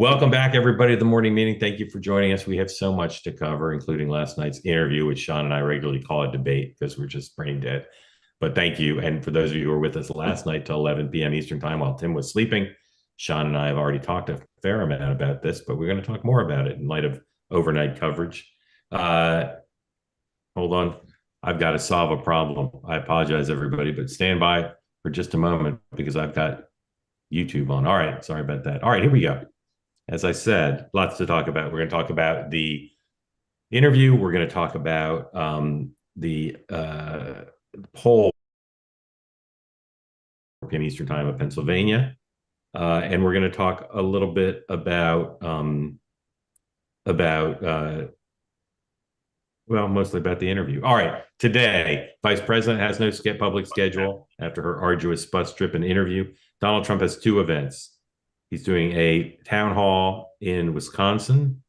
Welcome back, everybody, to the morning meeting. Thank you for joining us. We have so much to cover, including last night's interview, which Sean and I regularly call a debate because we're just brain dead. But thank you. And for those of you who were with us last night till 11 p.m. Eastern time while Tim was sleeping, Sean and I have already talked a fair amount about this, but we're going to talk more about it in light of overnight coverage. Uh, Hold on. I've got to solve a problem. I apologize, everybody, but stand by for just a moment because I've got YouTube on. All right. Sorry about that. All right. Here we go. As I said, lots to talk about. We're going to talk about the interview. We're going to talk about the poll in Eastern Time of Pennsylvania, and we're going to talk a little bit about well, mostly about the interview. All right. Today, Vice President has no public schedule after her arduous bus trip and interview. Donald Trump has two events. He's doing a town hall in Wisconsin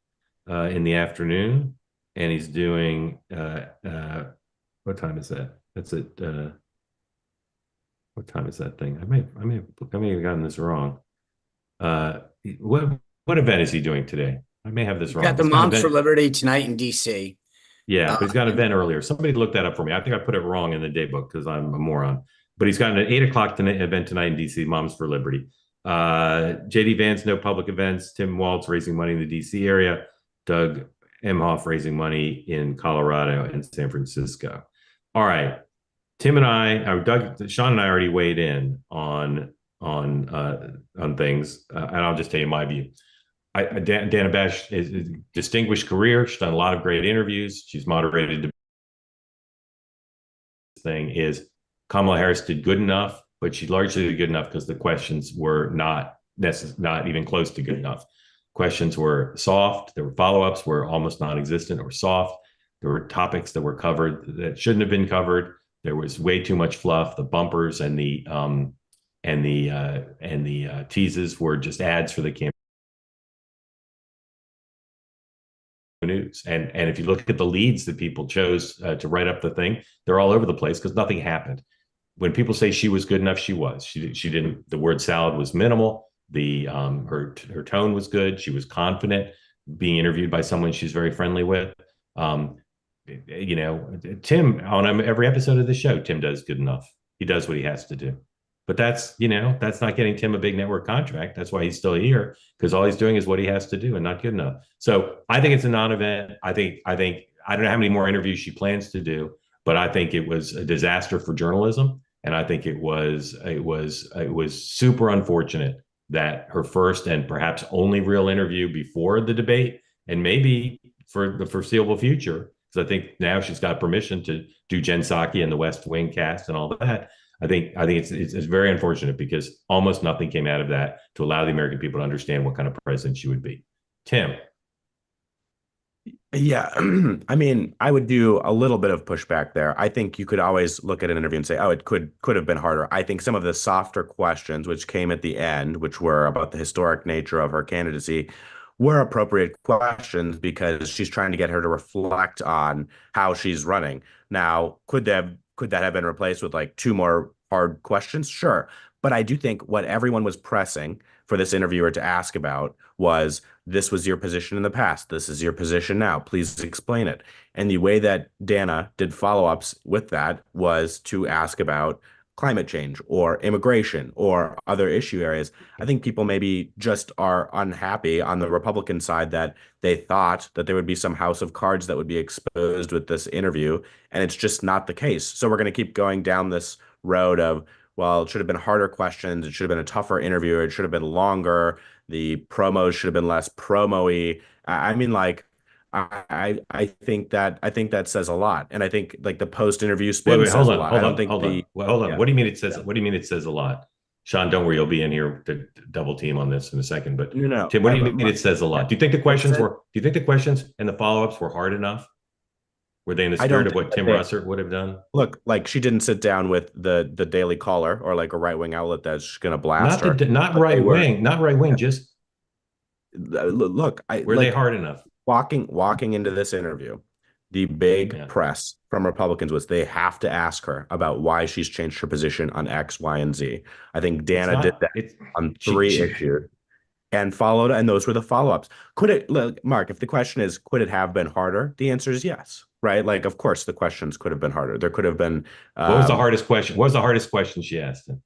in the afternoon, and he's doing what time is that? That's it. What time is that thing? I may have gotten this wrong. Uh, what event is he doing today? I may have this wrong. Got the He's got an Moms for event. Liberty tonight in DC. Yeah, but he's got an And event earlier. Somebody looked that up for me. I think I put it wrong in the day book because I'm a moron. But he's got an 8 o'clock event tonight in DC, Moms for Liberty. JD Vance, no public events. Tim Waltz raising money in the DC area. Doug Emhoff raising money in Colorado and San Francisco. All right. Tim and I, Sean and I already weighed in on things, and I'll just tell you my view. Dana Bash is a distinguished career. She's done a lot of great interviews. She's moderated. Thing is Kamala Harris did good enough, but she largely did good enough because the questions were not even close to good enough. Questions were soft. There were follow-ups were almost non-existent or soft. There were topics that were covered that shouldn't have been covered. There was way too much fluff. The bumpers and the teases were just ads for the campaign news. And if you look at the leads that people chose to write up the thing, they're all over the place because nothing happened. When people say she was good enough, she was. She didn't. The word salad was minimal. Her tone was good. She was confident. Being interviewed by someone she's very friendly with. Tim on every episode of the show, Tim does good enough. He does what he has to do. But that's not getting Tim a big network contract. That's why he's still here, because all he's doing is what he has to do and not good enough. So I think it's a non-event. I don't know how many more interviews she plans to do, but I think it was a disaster for journalism. And I think it was super unfortunate that her first and perhaps only real interview before the debate, and maybe for the foreseeable future, because I think now she's got permission to do Jen Psaki and the West Wing cast and all that. I think it's very unfortunate because almost nothing came out of that to allow the American people to understand what kind of president she would be. Tim. Yeah, I mean, I would do a little bit of pushback there. I think you could always look at an interview and say, "Oh, it could have been harder." I think some of the softer questions, which came at the end, which were about the historic nature of her candidacy, were appropriate questions because she's trying to get her to reflect on how she's running. Now, could that have been replaced with like two more hard questions? Sure. But I do think what everyone was pressing for this interviewer to ask about was, this was your position in the past. This is your position now. Please explain it. And the way that Dana did follow-ups with that was to ask about climate change or immigration or other issue areas. I think people maybe just are unhappy on the Republican side that they thought that there would be some house of cards that would be exposed with this interview, and it's just not the case. So we're going to keep going down this road of, well, it should have been harder questions. It should have been a tougher interview. It should have been longer. The promos should have been less promo-y. I mean, like, I think that says a lot, and I think like the post-interview spin Wait, says hold a on, lot. hold I don't on, think hold on. the Well, hold on. yeah What do you mean it says? yeah What do you mean it says a lot? Sean, don't worry, you'll be in here to double team on this in a second. But no no Tim, what do you mean it says a yeah lot? Do you think the what questions said were? Do you think the questions and the follow-ups were hard enough? Were they in the I spirit don't of think what that Tim they Russert would have done? look like she didn't sit down with the Daily Caller or like a right-wing outlet that's going to blast her, Not but they right were wing, not right wing. yeah. Just Look, I were they like hard enough? walking into this interview, the big Yeah, press from Republicans was they have to ask her about why she's changed her position on X, Y, and Z. I think it's Dana did not. that It's on she three she issues. and followed, and those were the follow-ups. Could it, look, Mark, if the question is, could it have been harder? The answer is yes, right? Like, of course, the questions could have been harder. There could have been, What was the hardest question? What was the hardest question she asked him?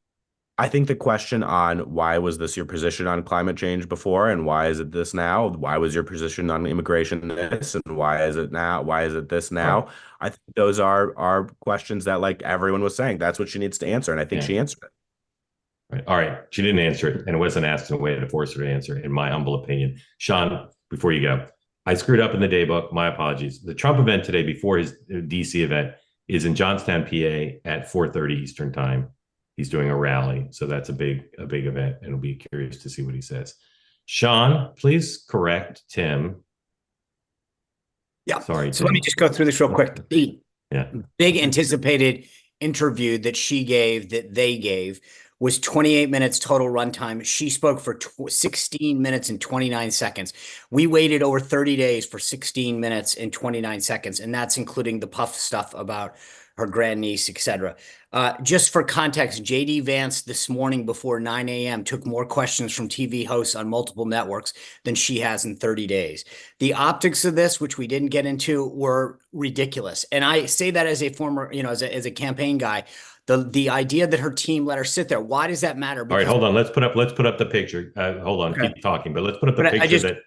I think the question on why was this your position on climate change before, and why is it this now? Why was your position on immigration this, and why is it now? Why is it this Right. now? I think those are questions that, like everyone was saying, that's what she needs to answer, and I think Yeah. she answered it. Right. All right. She didn't answer it, and it wasn't asked in a way to force her to answer, in my humble opinion. Sean, before you go, I screwed up in the day book. My apologies. The Trump event today, before his DC event, is in Johnstown, PA, at 4:30 Eastern time. He's doing a rally, so that's a big event, and I'll be curious to see what he says. Sean, please correct Tim. Yeah. Sorry, So let me Tim. just go through this real quick. The Yeah. big anticipated interview that she gave, that they gave, was 28 minutes total runtime. She spoke for 16 minutes and 29 seconds. We waited over 30 days for 16 minutes and 29 seconds, and that's including the puff stuff about her grandniece, etc. Just for context, JD Vance this morning before 9 a.m. took more questions from TV hosts on multiple networks than she has in 30 days. The optics of this, which we didn't get into, were ridiculous. And I say that as a former, as a campaign guy. The idea that her team let her sit there, why does that matter? All right, hold on. Let's put up the picture. Hold on, Okay. keep talking, but let's put up the But picture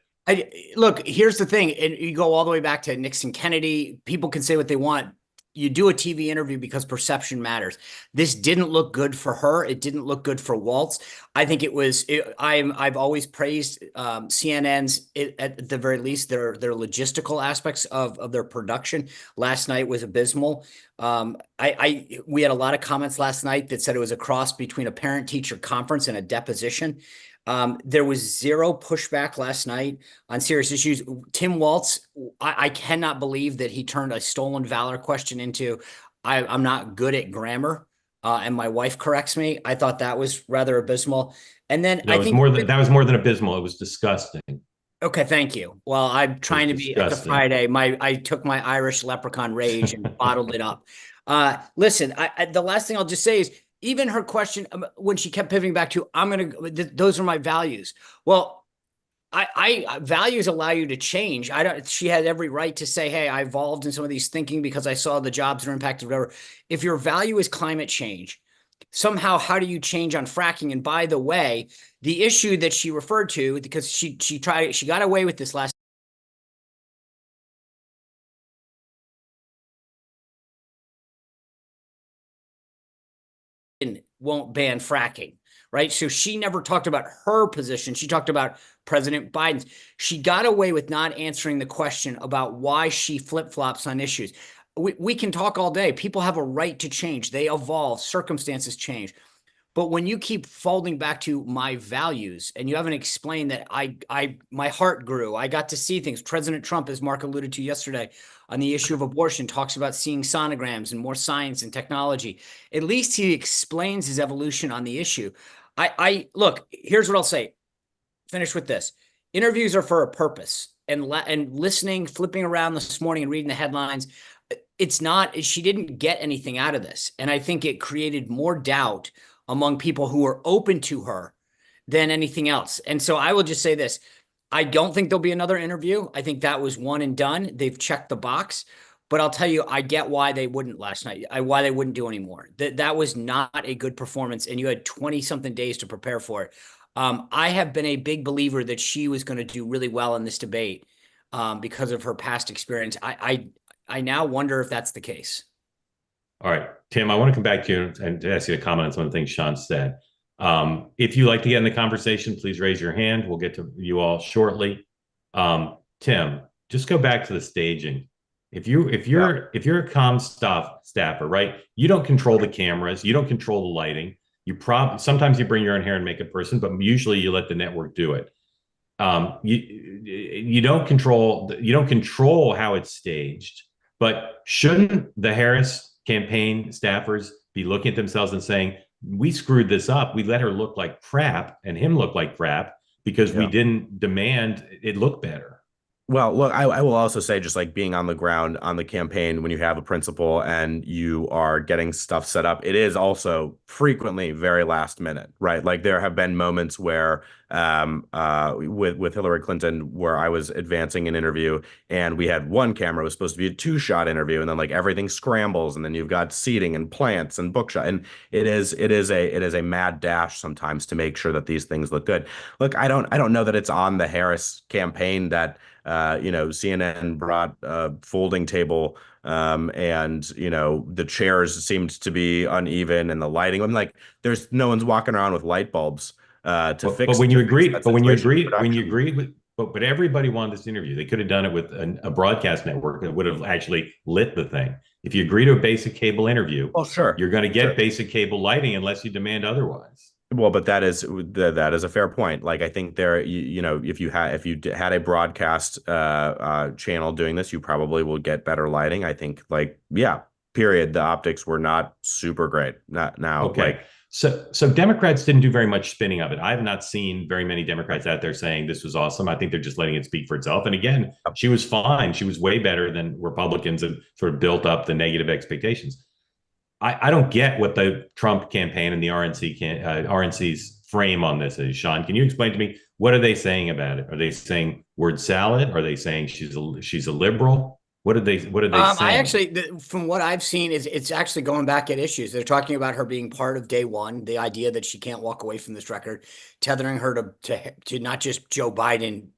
look, here's the thing, and you go all the way back to Nixon, Kennedy. People can say what they want. You do a TV interview because perception matters. This didn't look good for her. It didn't look good for Waltz. I think it was. I've always praised CNN's, at the very least, their logistical aspects of their production. Last night was abysmal. We had a lot of comments last night that said it was a cross between a parent-teacher conference and a deposition. There was zero pushback last night on serious issues. Tim Waltz, I cannot believe that he turned a stolen valor question into, I'm not good at grammar, and my wife corrects me. I thought that was rather abysmal. And then that was more than abysmal. It was disgusting. Okay, thank you. Well, I'm trying to be at the Friday. I took my Irish leprechaun rage and bottled it up. Listen, the last thing I'll just say is, even her question, when she kept pivoting back to, those are my values. Well, I values allow you to change. She had every right to say, hey, I evolved in some of these thinking because I saw the jobs that are impacted, whatever. If your value is climate change, somehow, how do you change on fracking? And by the way, the issue that she referred to, because she got away with this last, won't ban fracking, right? So she never talked about her position. She talked about President Biden's. She got away with not answering the question about why she flip-flops on issues. We can talk all day. People have a right to change. They evolve. Circumstances change. But when you keep folding back to my values and you haven't explained that my heart grew, I got to see things. President Trump, as Mark alluded to yesterday on the issue of abortion, talks about seeing sonograms and more science and technology. At least he explains his evolution on the issue. Look, here's what I'll say. Finish with this. Interviews are for a purpose, and listening, flipping around this morning and reading the headlines, it's not, she didn't get anything out of this. And I think it created more doubt among people who are open to her than anything else. And so I will just say this. I don't think there'll be another interview. I think that was one and done. They've checked the box. But I'll tell you, I get why they wouldn't last night, why they wouldn't do anymore. That was not a good performance, and you had 20-something days to prepare for it. I have been a big believer that she was going to do really well in this debate because of her past experience. I now wonder if that's the case. All right, Tim, I want to come back to you and ask you to comment on some of the things Sean said. If you'd like to get in the conversation, please raise your hand. We'll get to you all shortly. Tim, just go back to the staging. If you're a comm staffer, right? You don't control the cameras, you don't control the lighting. Sometimes you bring your own hair and makeup person, but usually you let the network do it. You don't control how it's staged. But shouldn't the Harris campaign staffers be looking at themselves and saying, we screwed this up. We let her look like crap and him look like crap because we didn't demand it look better. Well, look, I will also say, just like being on the ground on the campaign when you have a principal and you are getting stuff set up, it is also frequently very last minute, right? Like there have been moments where with Hillary Clinton where I was advancing an interview and we had one camera, it was supposed to be a two-shot interview, and then like everything scrambles, and then you've got seating and plants and bookshot, and it is a mad dash sometimes to make sure that these things look good. Look, I don't know that it's on the Harris campaign that CNN brought a folding table, and the chairs seemed to be uneven and the lighting. I'm like, there's no one's walking around with light bulbs to But fix when you that agreed, situation in when you production. agreed with, but everybody wanted this interview. They could have done it with a broadcast network that would have actually lit the thing. If you agree to a basic cable interview, Well, sure, you're going to get sure. basic cable lighting unless you demand otherwise. Well, but that is a fair point. Like I think if you had a broadcast channel doing this, you probably will get better lighting. I think like yeah, period. The optics were not super great. Not now Okay. like So Democrats didn't do very much spinning of it. I have not seen very many Democrats out there saying this was awesome. I think they're just letting it speak for itself. And again, she was fine. She was way better than Republicans and sort of built up the negative expectations. I don't get what the Trump campaign and the RNC's frame on this is. Sean, can you explain to me what are they saying about it? Are they saying word salad? Are they saying she's a liberal? What are they I saying? actually, from what I've seen, is it's actually going back at issues. They're talking about her being part of day one, the idea that she can't walk away from this record, tethering her to not just Joe Biden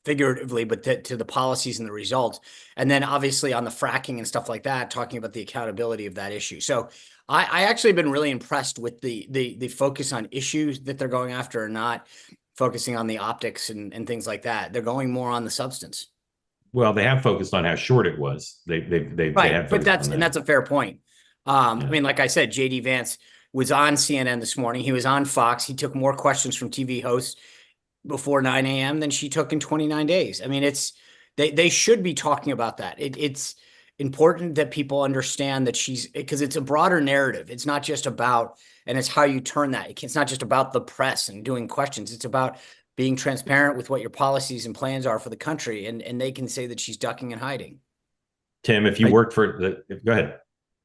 figuratively, but to the policies and the results. And then obviously on the fracking and stuff like that, talking about the accountability of that issue. So I actually been really impressed with the focus on issues that they're going after, and not focusing on the optics and things like that. They're going more on the substance. Well, they have focused on how short it was. They Right. have But focused on that's that. a fair point. I Yeah. mean, like I said, JD Vance was on CNN this morning. He was on Fox. He took more questions from TV hosts before 9 a.m. than she took in 29 days. I mean, they should be talking about that. It's important that people understand that because it's a broader narrative. It's not just about, and it's how you turn that. It's not just about the press and doing questions. It's about being transparent with what your policies and plans are for the country. And they can say that she's ducking and hiding. Tim, if you I, worked for go ahead.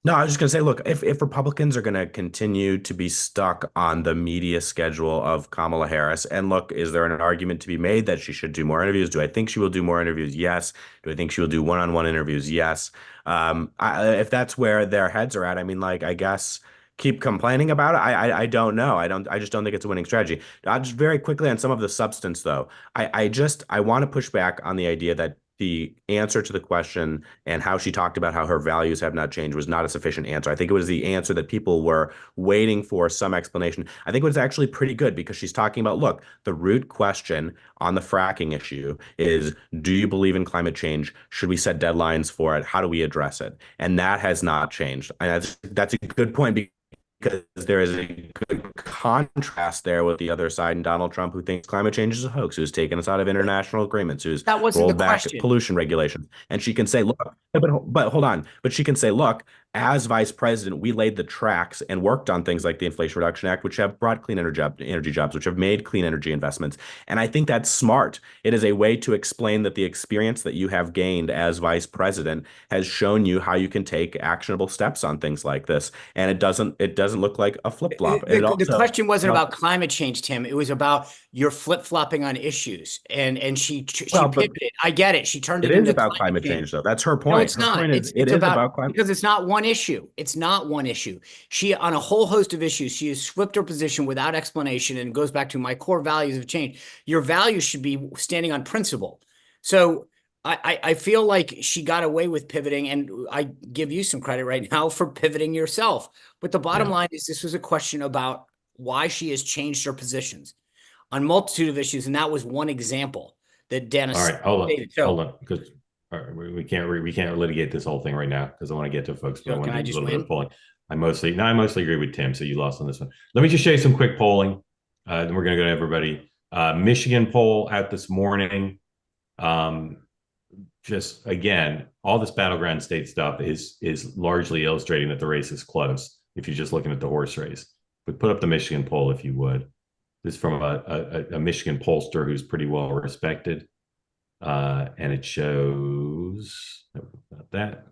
No, I was just gonna say, look, if Republicans are gonna continue to be stuck on the media schedule of Kamala Harris, and look, is there an argument to be made that she should do more interviews? Do I think she will do more interviews? Yes. Do I think she will do one-on-one interviews? Yes. If that's where their heads are at, I mean, like, I guess keep complaining about it. I don't know. I just don't think it's a winning strategy. Just very quickly on some of the substance, though. I want to push back on the idea that the answer to the question and how she talked about how her values have not changed was not a sufficient answer. I think it was the answer that people were waiting for some explanation. I think it was actually pretty good because she's talking about, look, the root question on the fracking issue is, do you believe in climate change? Should we set deadlines for it? How do we address it? And that has not changed. And that's a good point because there is a good contrast there with the other side and Donald Trump, who thinks climate change is a hoax, who's taken us out of international agreements, who's That wasn't the rolled back question. pollution regulations. And she can say, look, but hold on. But she can say, look, as vice president, we laid the tracks and worked on things like the Inflation Reduction Act, which have brought clean energy jobs, which have made clean energy investments. And I think that's smart. It is a way to explain that the experience that you have gained as vice president has shown you how you can take actionable steps on things like this. And it doesn't look like a flip flop. The, It the also, question wasn't it also about climate change, Tim. It was about your flip flopping on issues, and she well, but pivoted. I get it. She turned it it is into about climate climate change. change, though. That's her No, point. it's Her not. point is it It's is about, about climate. because it's not one issue. It's not one issue. She, on a whole host of issues, she has flipped her position without explanation, and it goes back to my core values of change. Your values should be standing on principle. So I feel like she got away with pivoting, and I give you some credit right now for pivoting yourself. But the bottom Yeah. line is this was a question about why she has changed her positions on multitude of issues, and that was one example that All Dennis right. Hold on. stated. Hold So, on. Because we can't litigate this whole thing right now because I want to get to folks, but I so want can to I do a just little bit of win? polling. I mostly agree with Tim. So you lost on this one. Let me just show you some quick polling. Then we're going to go to everybody. Michigan poll out this morning. Um, just again, all this battleground state stuff is largely illustrating that the race is close. If you're just looking at the horse race, but put up the Michigan poll if you would. This is from a Michigan pollster who's pretty well respected. And it shows that.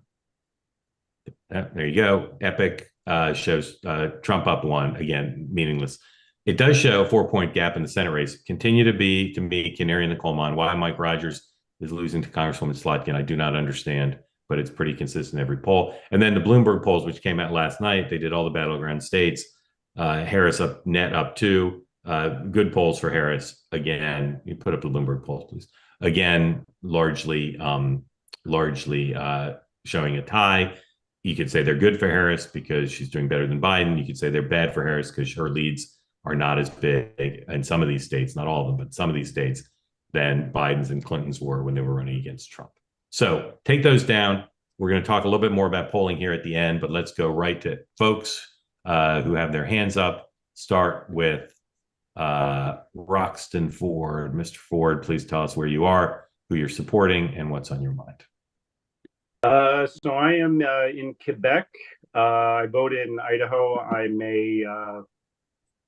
There you go. Epic shows Trump up one, again, meaningless. It does show a 4-point gap in the Senate race. Continue to be, to me, canary in the coal mine. Why Mike Rogers is losing to Congresswoman Slotkin, I do not understand, but it's pretty consistent every poll. And then the Bloomberg polls, which came out last night, they did all the battleground states. Harris up net up 2. Good polls for Harris. Again, you put up the Bloomberg polls, please. Again, largely showing a tie. You could say they're good for Harris because she's doing better than Biden. You could say they're bad for Harris because her leads are not as big in some of these states, not all of them, but some of these states, than Biden's and Clinton's were when they were running against Trump. So take those down. We're going to talk a little bit more about polling here at the end, but let's go right to folks who have their hands up. Start with Roxton Ford. Mr. Ford, please tell us where you are, who you're supporting, and what's on your mind. So I am in Quebec. I vote in Idaho.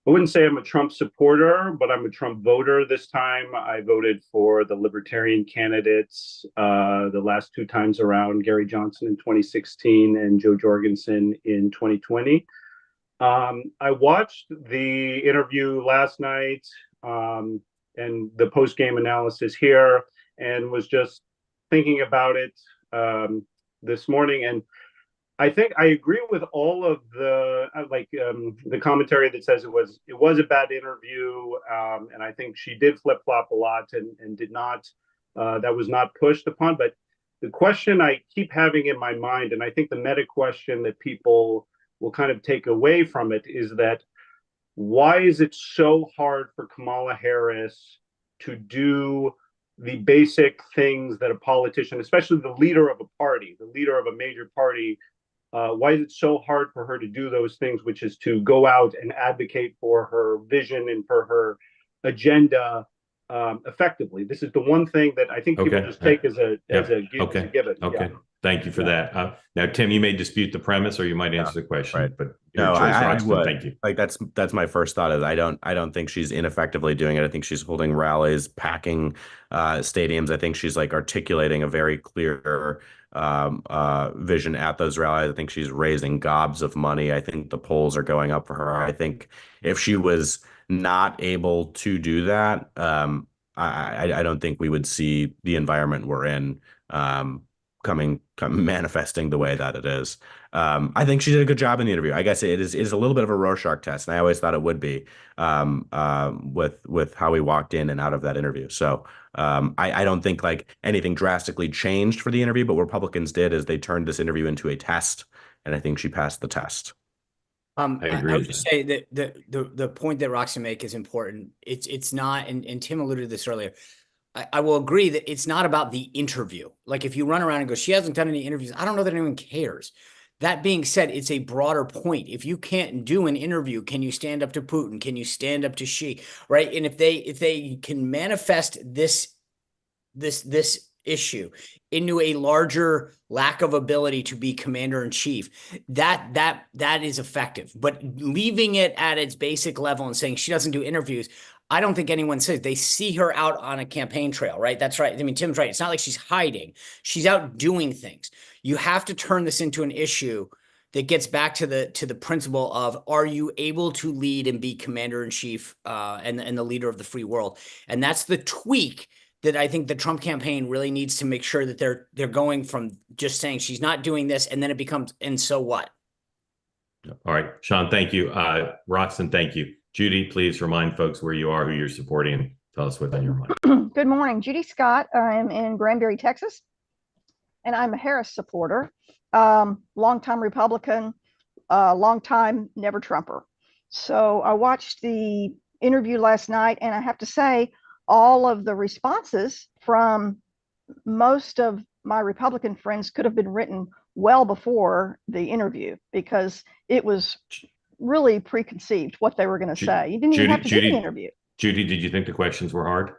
I wouldn't say I'm a Trump supporter, but I'm a Trump voter this time. I voted for the Libertarian candidates the last 2 times around, Gary Johnson in 2016 and Joe Jorgensen in 2020. I watched the interview last night and the post-game analysis here, and was just thinking about it this morning. And I think I agree with all of the commentary that says it was a bad interview, and I think she did flip-flop a lot and did not that was not pushed upon. But the question I keep having in my mind, and I think the meta question that people will kind of take away from it, is that why is it so hard for Kamala Harris to do the basic things that a politician, especially the leader of a party, the leader of a major party, why is it so hard for her to do those things, which is to go out and advocate for her vision and for her agenda effectively? This is the one thing that I think people just take as a given. Okay. Yeah. Thank you for that. Now, Tim, you may dispute the premise, or you might answer the question. Right. But no, I would. Thank you. Like that's my first thought. Is I don't think she's ineffectively doing it. I think she's holding rallies, packing stadiums. I think she's like articulating a very clear vision at those rallies. I think she's raising gobs of money. I think the polls are going up for her. I think if she was not able to do that, I don't think we would see the environment we're in coming manifesting the way that it is. I think she did a good job in the interview. I guess it is a little bit of a Rorschach test, and I always thought it would be with how we walked in and out of that interview. So I don't think like anything drastically changed for the interview, but what Republicans did is they turned this interview into a test, and I think she passed the test. I would just say that the point that Roxanne make is important. It's not, and Tim alluded to this earlier. I will agree that it's not about the interview. Like if you run around and go, she hasn't done any interviews, I don't know that anyone cares. That being said, it's a broader point. If you can't do an interview, can you stand up to Putin? Can you stand up to Xi? Right? And if they can manifest this issue into a larger lack of ability to be commander in chief, that is effective. But leaving it at its basic level and saying she doesn't do interviews, I don't think anyone says. They see her out on a campaign trail, right? That's right. I mean, Tim's right. It's not like she's hiding. She's out doing things. You have to turn this into an issue that gets back to the principle of, are you able to lead and be commander in chief and the leader of the free world? And that's the tweak that I think the Trump campaign really needs to make sure that they're going from just saying she's not doing this, and then it becomes, and so what? All right, Sean, thank you. Roxanne, thank you. Judy, please remind folks where you are, who you're supporting, and tell us what's on your mind. Good morning. Judy Scott. I'm in Granbury, Texas, and I'm a Harris supporter. Longtime Republican, longtime never Trumper. So I watched the interview last night, and I have to say, all of the responses from most of my Republican friends could have been written well before the interview, because it was really preconceived what they were going to say. You didn't even have to do the interview. Judy, did you think the questions were hard?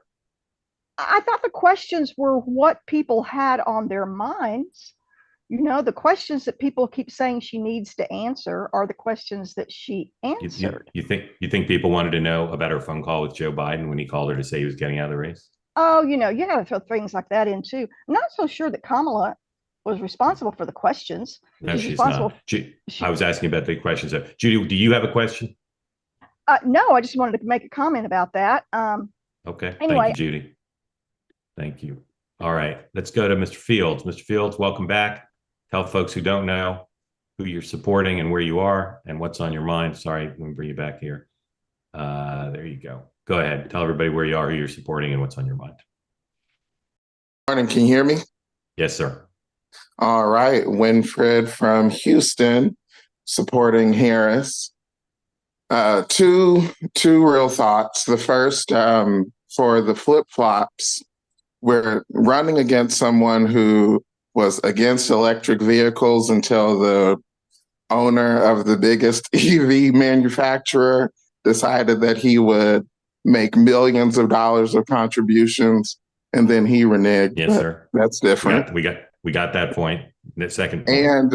I thought the questions were what people had on their minds. You know, the questions that people keep saying she needs to answer are the questions that she answered. You think people wanted to know about her phone call with Joe Biden when he called her to say he was getting out of the race? Oh, you got to throw things like that in too. I'm not so sure that Kamala was responsible for the questions. No, She's she's responsible. not. I She, was asking about the questions. Judy, do you have a question? no, I just wanted to make a comment about that. Okay. Thank you, Anyway, Judy. Thank you. All right. Let's go to Mr. Fields. Mr. Fields, welcome back. Tell folks who don't know who you're supporting and where you are and what's on your mind. Sorry, let me bring you back here. There you go. Go ahead. Tell everybody where you are, who you're supporting, and what's on your mind. Morning, can you hear me? Yes, sir. All right, Winfred from Houston, supporting Harris. Two real thoughts. The first, for the flip-flops, we're running against someone who was against electric vehicles until the owner of the biggest EV manufacturer decided that he would make millions of dollars of contributions, and then he reneged. Yes, sir. That's different. We got that point. The second point. And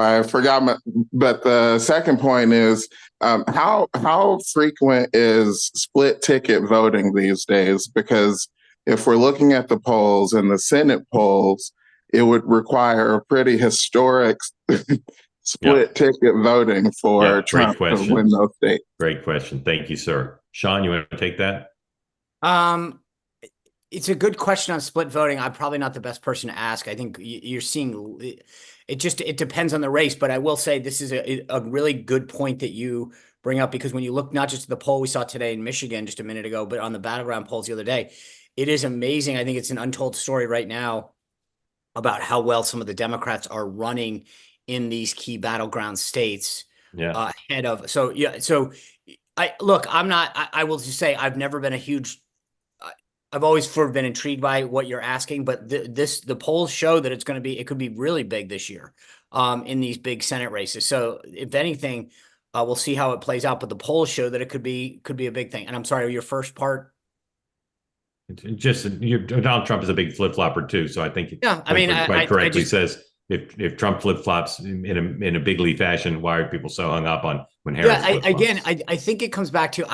I forgot but the second point is how frequent is split ticket voting these days? Because if we're looking at the polls and the Senate polls, it would require a pretty historic split ticket voting for Trump to win those states. Great question. Thank you, sir. Sean, you want to take that? It's a good question on split voting. I'm probably not the best person to ask. I think you're seeing it depends on the race, but I will say this is a really good point that you bring up, because when you look not just at the poll we saw today in Michigan just a minute ago, but on the battleground polls the other day, it is amazing. I think it's an untold story right now about how well some of the Democrats are running in these key battleground states. Ahead of. So I will just say I've never been a huge, I've always sort of been intrigued by what you're asking, but the polls show that it could be really big this year in these big Senate races. So if anything, we'll see how it plays out, but the polls show that it could be a big thing. And I'm sorry, your first part. Donald Trump is a big flip flopper too. So I think quite correctly says if Trump flip flops in a bigly fashion, why are people so hung up on when Harris? I think it comes back to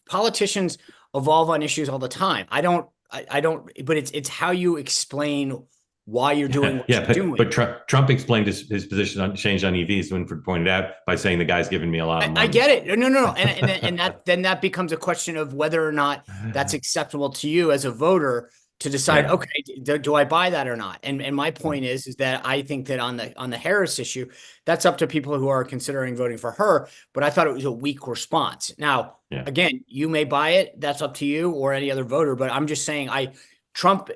politicians evolve on issues all the time. But it's how you explain why you're doing what you're doing. But Trump explained his position on change on EVs, Winfred pointed out, by saying the guy's giving me a lot of money. I get it. No. And that becomes a question of whether or not that's acceptable to you as a voter to decide, okay, do I buy that or not? And my point is that I think that on the Harris issue, that's up to people who are considering voting for her. But I thought it was a weak response. Now, again, you may buy it. That's up to you or any other voter. But I'm just saying, Trump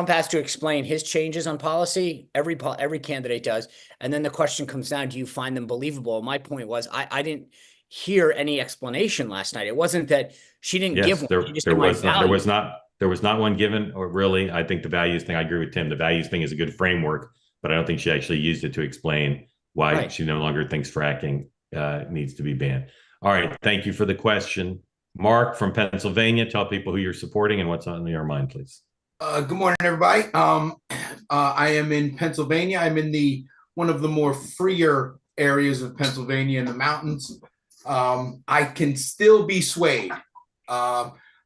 has to explain his changes on policy. Every candidate does. And then the question comes down, do you find them believable? My point was, I didn't hear any explanation last night. It wasn't that she didn't give one. There was not one given, or really, I think the values thing, I agree with Tim. The values thing is a good framework, but I don't think she actually used it to explain why she no longer thinks fracking needs to be banned. All right. Thank you for the question. Mark from Pennsylvania, tell people who you're supporting and what's on your mind, please. Good morning, everybody. I am in Pennsylvania. I'm in one of the more freer areas of Pennsylvania in the mountains. I can still be swayed.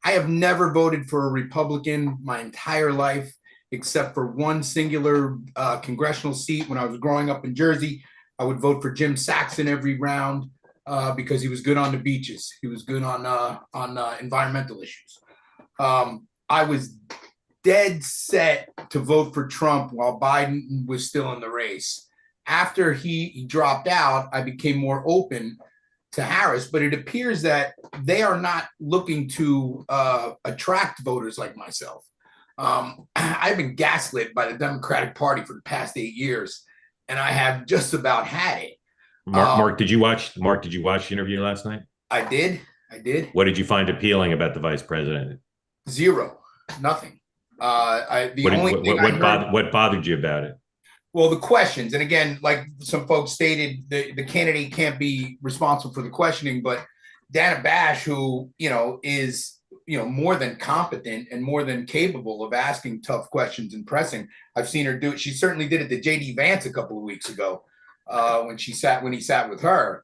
I have never voted for a Republican my entire life, except for one singular congressional seat. When I was growing up in Jersey, I would vote for Jim Saxon every round because he was good on the beaches. He was good on environmental issues. I was dead set to vote for Trump while Biden was still in the race. After he dropped out, I became more open to Harris, but it appears that they are not looking to attract voters like myself. I've been gaslit by the Democratic Party for the past 8 years, and I have just about had it. Mark, did you watch the interview last night? I did. What did you find appealing about the vice president? Zero. Nothing. What bothered you about it? Well, the questions, and again, like some folks stated, the candidate can't be responsible for the questioning, but Dana Bash, who is more than competent and more than capable of asking tough questions and pressing. I've seen her do it. She certainly did it to JD Vance a couple of weeks ago when he sat with her.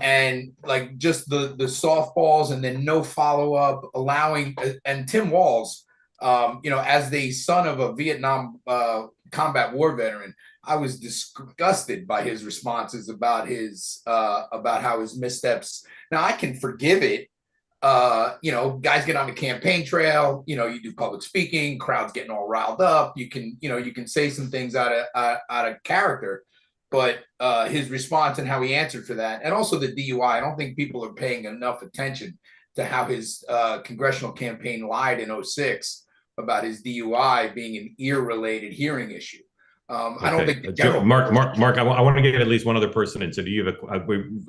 and like just the softballs and then no follow up, allowing and Tim Walz, as the son of a Vietnam combat war veteran, I was disgusted by his responses about how his missteps. Now I can forgive it. Guys get on the campaign trail, you do public speaking, crowds getting all riled up. You can say some things out of character, but his response and how he answered for that, and also the DUI, I don't think people are paying enough attention to how his congressional campaign lied in 06 about his DUI being an ear-related hearing issue. I don't think Mark, I want to get at least one other person in. So do you have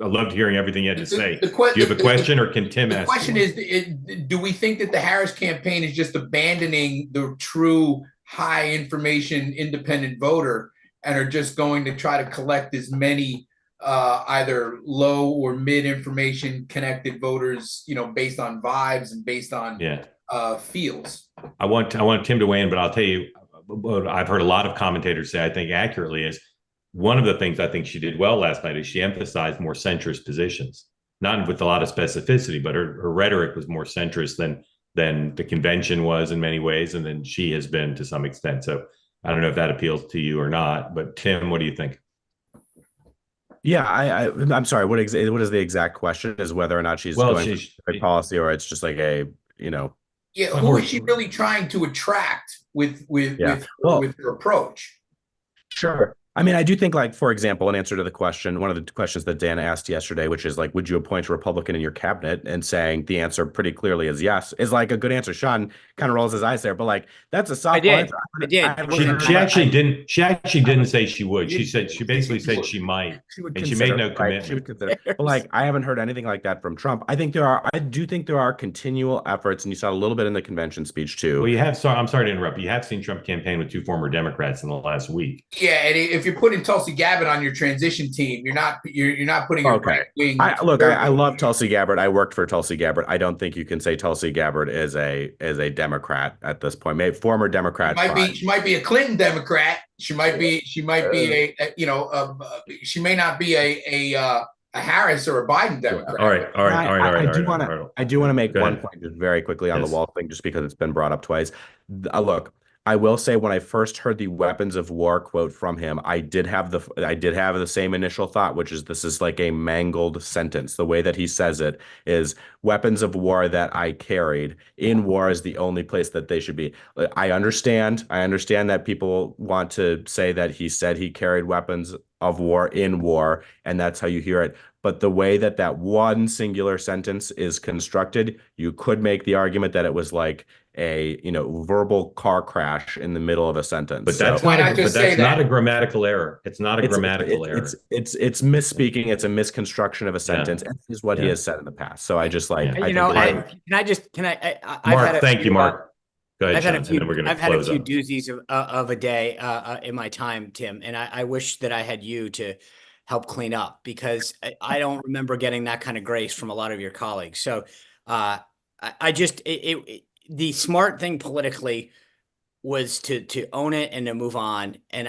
I loved hearing everything you had to say. Do you have a question, or can Tim ask? The question is, do we think that the Harris campaign is just abandoning the true high information independent voter and are just going to try to collect as many either low or mid information connected voters, based on vibes and based on feels? I want Tim to weigh in, but I'll tell you what I've heard a lot of commentators say, I think accurately, is one of the things I think she did well last night is she emphasized more centrist positions, not with a lot of specificity, but her rhetoric was more centrist than the convention was in many ways, and then she has been to some extent. So I don't know if that appeals to you or not, but Tim, what do you think? Yeah, I'm sorry. What is the exact question? Is whether or not she's going for policy, or it's just like a. Yeah, who is she really trying to attract with her approach? Sure. I mean, I do think, like, for example, in answer to the question, one of the questions that Dan asked yesterday, which is like, would you appoint a Republican in your cabinet? And saying the answer pretty clearly is yes, is like a good answer. Sean kind of rolls his eyes there, but like, that's a soft answer. I did. She actually didn't say she would. She basically said she might, and she made no commitment. She would consider. But like, I haven't heard anything like that from Trump. I do think there are continual efforts, and you saw a little bit in the convention speech too. Well, I'm sorry to interrupt. You have seen Trump campaign with two former Democrats in the last week. Yeah, and if you're putting Tulsi Gabbard on your transition team, you're not putting your right wing. I love Tulsi Gabbard. I worked for Tulsi Gabbard. I don't think you can say Tulsi Gabbard is a Democrat at this point. Maybe former Democrat. She might be a Clinton Democrat. She may not be a Harris or a Biden Democrat. All right. I do want to make one point just very quickly on the wall thing, just because it's been brought up twice. Look, I will say, when I first heard the weapons of war quote from him, I did have the same initial thought, which is this is like a mangled sentence. The way that he says it is weapons of war that I carried in war is the only place that they should be. I understand that people want to say that he said he carried weapons of war in war, and that's how you hear it. But the way that one singular sentence is constructed, you could make the argument that it was like a verbal car crash in the middle of a sentence. But that's not a grammatical error. It's not a grammatical error. It's misspeaking. It's a misconstruction of a sentence. And this is what he has said in the past. So I just like Mark, thank you, Mark. Go ahead, I've had a few up. doozies of a day in my time, Tim, and I wish that I had you to help clean up, because I don't remember getting that kind of grace from a lot of your colleagues. So the smart thing politically was to own it and to move on. And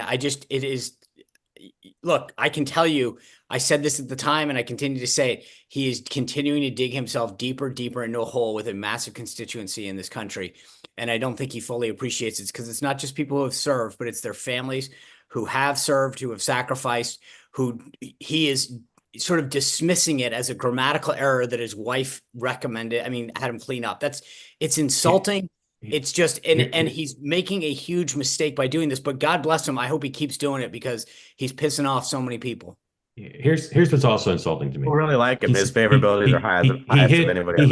look, I can tell you, I said this at the time and I continue to say it. He is continuing to dig himself deeper into a hole with a massive constituency in this country. And I don't think he fully appreciates it, because it's not just people who have served, but it's their families who have served, who have sacrificed, who he is sort of dismissing it as a grammatical error that his wife recommended. Had him clean up. It's insulting. It's just, and he's making a huge mistake by doing this, but God bless him. I hope he keeps doing it, because he's pissing off so many people. Here's what's also insulting to me. I really like him. His favorabilities are high as anybody.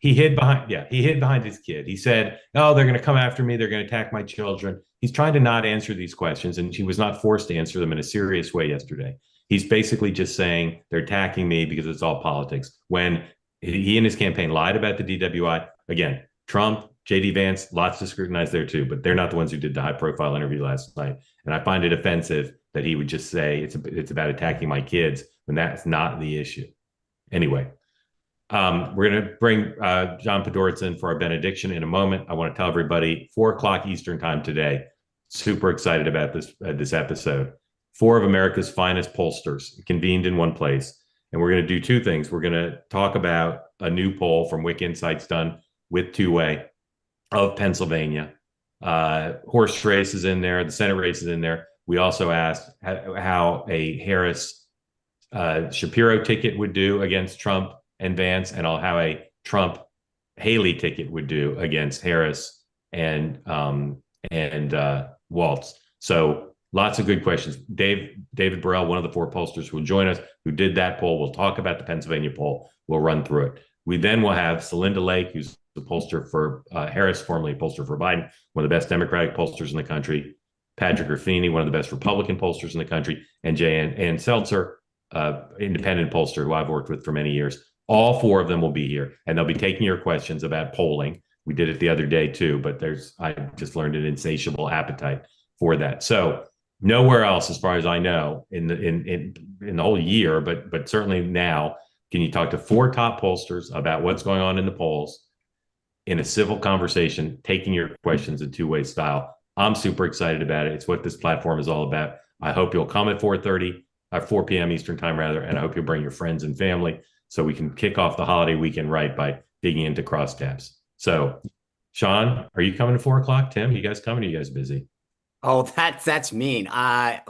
He hid behind his kid. He said, "Oh, they're going to come after me. They're going to attack my children." He's trying to not answer these questions, and he was not forced to answer them in a serious way yesterday. He's basically just saying they're attacking me because it's all politics. When he in his campaign lied about the DWI, again, Trump, JD Vance, lots to scrutinize there too, but they're not the ones who did the high-profile interview last night. And I find it offensive that he would just say it's about attacking my kids when that's not the issue. Anyway, we're going to bring John Podhoretz in for our benediction in a moment. I want to tell everybody 4:00 Eastern time today. Super excited about this episode. 4 of America's finest pollsters convened in one place, And we're going to do two things. We're going to talk about a new poll from Wick Insights done with two-way of Pennsylvania. Horse race is in there. The Senate race is in there. We also asked how a Harris Shapiro ticket would do against Trump and Vance, and how a Trump Haley ticket would do against Harris and Waltz. So lots of good questions. David Burrell, one of the four pollsters who will join us, who did that poll. We'll talk about the Pennsylvania poll. We'll run through it. We then will have Celinda Lake, who's the pollster for Harris, formerly a pollster for Biden, one of the best Democratic pollsters in the country. Patrick Ruffini, one of the best Republican pollsters in the country, and Ann Seltzer, independent pollster who I've worked with for many years. All four of them will be here, and they'll be taking your questions about polling. We did it the other day too, but I just learned an insatiable appetite for that. So nowhere else, as far as I know, in the whole year, but certainly now, can you talk to four top pollsters about what's going on in the polls in a civil conversation, taking your questions in two-way style. I'm super excited about it. It's what this platform is all about. I hope you'll come at 4 p.m. Eastern time, rather, and I hope you'll bring your friends and family so we can kick off the holiday weekend right by digging into crosstabs. So, Sean, are you coming at 4 o'clock? Tim, you guys coming? Or are you guys busy? Oh, that's mean. I